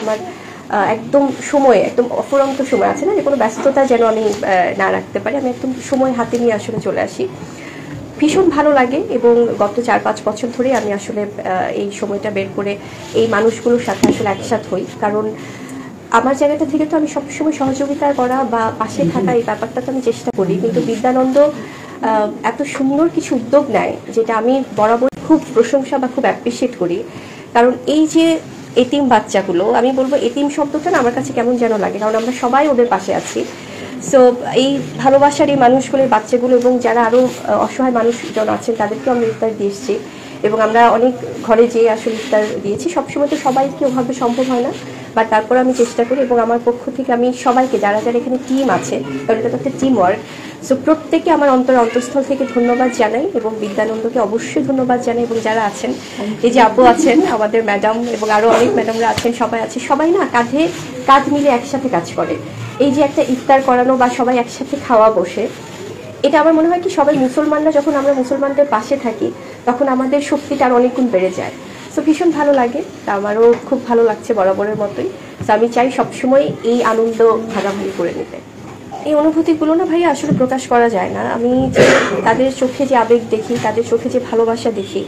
আমার একদম সময়, একদম অফুরন্ত সময় আছে না, যে কোনো ব্যস্ততা যেন আমি না রাখতে পারি, আমি একদম সময় হাতে নিয়ে আসলে চলে আসি। ভীষণ ভালো লাগে এবং গত 4-5 বছর ধরে আমি আসলে এই সময়টা বের করে এই মানুষগুলোর সাথে আসলে একসাথ হই। কারণ আমার জায়গাটা থেকে তো আমি সবসময় সহযোগিতা করা বা পাশে থাকা এই ব্যাপারটা তো আমি চেষ্টা করি, কিন্তু বিদ্যানন্দ এত সুন্দর কিছু উদ্যোগ নেয় যেটা আমি বরাবর খুব প্রশংসা বা খুব অ্যাপ্রিসিয়েট করি। কারণ এই যে এতিম বাচ্চাগুলো, আমি বলবো এতিম শব্দটা না আমার কাছে কেমন যেন লাগে, কারণ আমরা সবাই ওদের পাশে আছি। সো এই ভালোবাসার এই মানুষগুলোর বাচ্চাগুলো এবং যারা আরও অসহায় মানুষজন আছেন তাদেরকেও আমরা ইফতার দিয়ে এসেছি এবং আমরা অনেক ঘরে যেয়ে আসলে ইফতার দিয়েছি। সবসময় তো সবাইকে ওভাবে সম্ভব হয় না, বা তারপর আমি চেষ্টা করি এবং আমার পক্ষ থেকে আমি সবাইকে, যারা যারা এখানে টিম আছে, কারণ এটা তো একটা টিম ওয়ার্ক, সো প্রত্যেকে আমার অন্তঃস্থল থেকে ধন্যবাদ জানাই এবং বিদ্যানন্দকে অবশ্যই ধন্যবাদ জানাই। এবং যারা আছেন, এই যে আপু আছেন, আমাদের ম্যাডাম এবং আরও অনেক ম্যাডামরা আছেন, সবাই আছে, সবাই না কাঁধে কাঁধ মিলে একসাথে কাজ করে। এই যে একটা ইফতার করানো বা সবাই একসাথে খাওয়া বসে, এটা আমার মনে হয় কি সবাই মুসলমানরা যখন আমরা মুসলমানদের পাশে থাকি তখন আমাদের শক্তিটা আর অনেক গুণ বেড়ে যায়। সো ভীষণ ভালো লাগে, তা আমারও খুব ভালো লাগছে বরাবরের মতোই। সো আমি চাই সবসময় এই আনন্দ ভাগাভাগি করে নিতে। এই অনুভূতিগুলো না ভাইয়া আসলে প্রকাশ করা যায় না। আমি তাদের চোখে যে আবেগ দেখি, তাদের চোখে যে ভালোবাসা দেখি,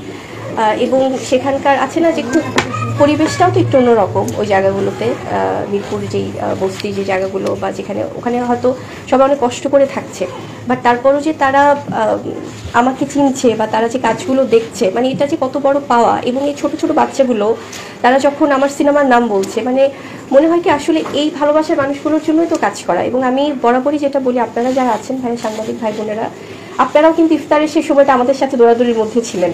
এবং সেখানকার আছে না যে খুব পরিবেশটাও তো একটু অন্যরকম ওই জায়গাগুলোতে, মিরপুর যেই বস্তি যে জায়গাগুলো বা যেখানে, ওখানে হয়তো সবাই অনেক কষ্ট করে থাকছে, বাট তারপরও যে তারা আমাকে চিনছে বা তারা যে কাজগুলো দেখছে, মানে এটা যে কত বড় পাওয়া। এবং এই ছোট ছোট বাচ্চাগুলো তারা যখন আমার সিনেমার নাম বলছে, মানে মনে হয় কি আসলে এই ভালোবাসার মানুষগুলোর জন্যই তো কাজ করা। এবং আমি বরাবরই যেটা বলি, আপনারা যারা আছেন ভাইয়া, সাংবাদিক ভাই বোনেরা, আপনারাও কিন্তু ইফতারের সেই সময়টা আমাদের সাথে দৌড়াদৌড়ির মধ্যে ছিলেন।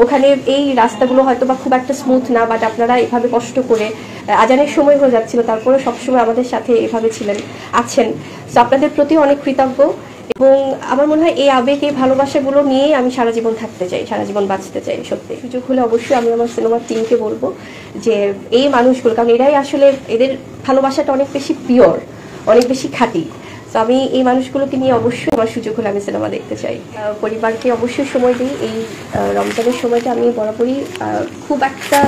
ওখানে এই রাস্তাগুলো হয়তো বা খুব একটা স্মুথ না, বাট আপনারা এভাবে কষ্ট করে, আজানের সময় হয়ে যাচ্ছিল, তারপরে সবসময় আমাদের সাথে এভাবে ছিলেন, আছেন। তো আপনাদের প্রতি অনেক কৃতজ্ঞ এবং আমার মনে হয় এই আবেগ, এই ভালোবাসাগুলো নিয়েই আমি সারা জীবন থাকতে চাই, সারা জীবন বাঁচতে চাই। সত্যি সুযোগ হলে অবশ্যই আমি আমার সিনেমার টিমকে বলবো যে এই মানুষগুলো, কারণ এরাই আসলে, এদের ভালোবাসাটা অনেক বেশি পিওর, অনেক বেশি খাঁটি। তো আমি এই মানুষগুলোকে নিয়ে অবশ্যই আমার সুযোগ হলে আমি সিনেমা দেখতে চাই। পরিবারকে অবশ্যই সময় দিই। এই রমজানের সময়টা আমি বরাবরই খুব একটা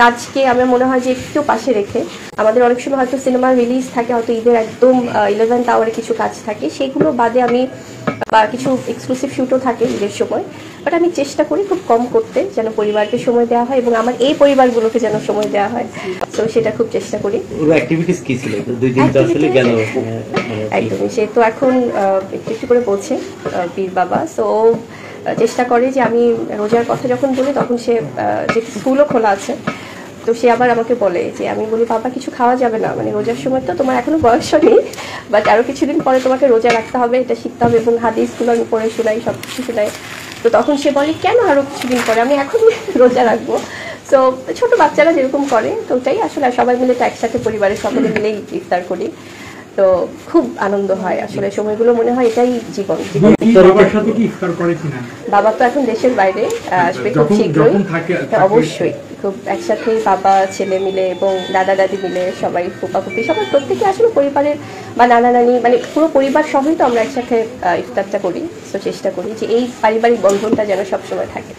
কাজকে আমার মনে হয় যে একটু পাশে রেখে, আমাদের অনেক সময় হয়তো সিনেমার রিলিজ থাকে, হয়তো ঈদের একদম 11th আওয়ারে কিছু কাজ থাকে, সেগুলো বাদে আমি, বা কিছু এক্সক্লুসিভ শ্যুটও থাকে ঈদের সময়, বাট আমি চেষ্টা করি খুব কম করতে, যেন পরিবারকে সময় দেওয়া হয় এবং আমার এই পরিবারগুলোকে যেন সময় দেওয়া হয়। তো সেটা খুব চেষ্টা করি। অ্যাক্টিভিটিস কি ছিল? দুই দিন তো আসলে গেল। একদমই, সে তো এখন একটু একটু করে বলছে পীর বাবা। সো চেষ্টা করে যে আমি রোজার কথা যখন বলি তখন সে, যে স্কুলও খোলা আছে, তো সে আবার আমাকে বলে যে, আমি বলি বাবা কিছু খাওয়া যাবে না, মানে রোজার সময় তো তোমার এখনো বয়স নেই, বাট আরও কিছুদিন পরে তোমাকে রোজা রাখতে হবে, এটা শিখতে হবে, এবং হাদিসগুলো আমি পড়ে শোনাই, সব কিছু শোনাই। তো তখন সে বলে কেন আরও কিছুদিন পরে, আমি এখন রোজা রাখবো। সো ছোট বাচ্চারা যেরকম করে, তো ওটাই আসলে সবাই মিলে তো একসাথে পরিবারের সকলে মিলেই ইফতার করি, তো খুব আনন্দ হয় আসলে সময়গুলো, মনে হয় এটাই জীবন। বাবা তো এখন দেশের বাইরে, আসবে খুব শীঘ্রই। অবশ্যই খুব একসাথেই বাবা ছেলে মিলে এবং দাদা দাদি মিলে সবাই, ফুপা ফুপি সবাই, প্রত্যেকে আসলে পরিবারের বা নানা নানি, মানে পুরো পরিবার সহই তো আমরা একসাথে ইফতারটা করি। তো চেষ্টা করি যে এই পারিবারিক বন্ধনটা যেন সবসময় থাকে।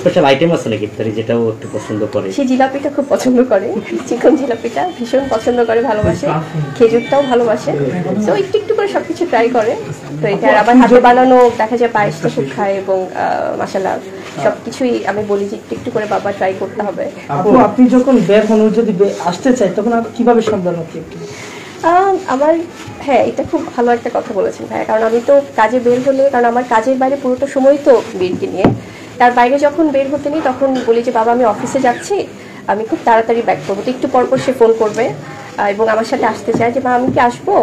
স্পেশাল আইটেম আছে নাকি ইফতারে যেটাও একটু পছন্দ করে? সে জিলাপিটা খুব পছন্দ করে, চিকন জিলাপিটা ভীষণ পছন্দ করে, ভালোবাসে, খেজুরটাও ভালোবাসে। তো একটু একটু করে সবকিছু ট্রাই করে। তো এটা আবার হাতে বানানো দেখা যায়, পায়েসটা খুব খায় এবং মাশাআল্লাহ সবকিছুই আমি বলি যে একটু একটু করে বাবা ট্রাই করতে হবে। আপনি যখন বের হন, যদি আসতে চাই তখন কিভাবে সন্ধান হচ্ছে? আমার, হ্যাঁ এটা খুব ভালো একটা কথা বলেছেন ভাইয়া, কারণ আমি তো কাজে বের হলে, কারণ আমার কাজের বাইরে পুরোটা সময় তো বীরকে নিয়ে, তার বাইরে যখন বের হতে নিই তখন বলি যে বাবা আমি অফিসে যাচ্ছি, আমি খুব তাড়াতাড়ি ব্যাক করবো। তো একটু পরপর সে ফোন করবে এবং আমার সাথে আসতে চায় যে মা আমি কি আসবো,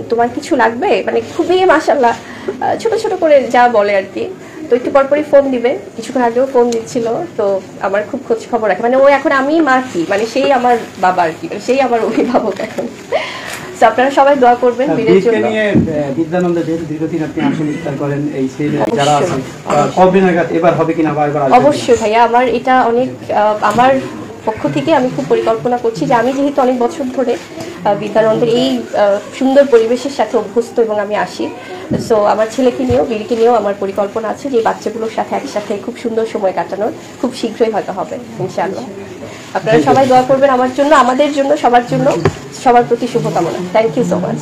তোমার কিছু লাগবে, মানে খুবই মাশাআল্লাহ ছোট ছোট করে যা বলে আর কি। তো একটু পরপরই ফোন দিবে, কিছুক্ষণ আগেও ফোন দিচ্ছিল, তো আমার খুব খোঁজ খবর রাখে, মানে ও এখন আমি মা কি, মানে সেই আমার বাবা আর কি, সেই আমার অভিভাবক এখন। আপনারা সবাই দোয়া করবেন বীরের জন্য। বিদ্যানন্দ যেহেতু দীর্ঘদিন আপনি আসেন ইফতার করেন, এই যারা আছে কবে নাগাদ এবার হবে কিনা বা এবার? অবশ্যই ভাইয়া, আমার এটা অনেক, আমার পক্ষ থেকে আমি খুব পরিকল্পনা করছি যে আমি যেহেতু অনেক বছর ধরে বিদ্যানন্দের এই সুন্দর পরিবেশের সাথে অভ্যস্ত এবং আমি আসি, সো আমার ছেলেকে নিয়েও, বীরকে নিয়েও আমার পরিকল্পনা আছে যে বাচ্চাগুলোর সাথে একসাথে খুব সুন্দর সময় কাটানোর, খুব শীঘ্রই হয়তো হবে ইনশাআল্লাহ। আপনারা সবাই দোয়া করবেন আমার জন্য, আমাদের জন্য, সবার জন্য। সবার প্রতি শুভকামনা। Thank you so much.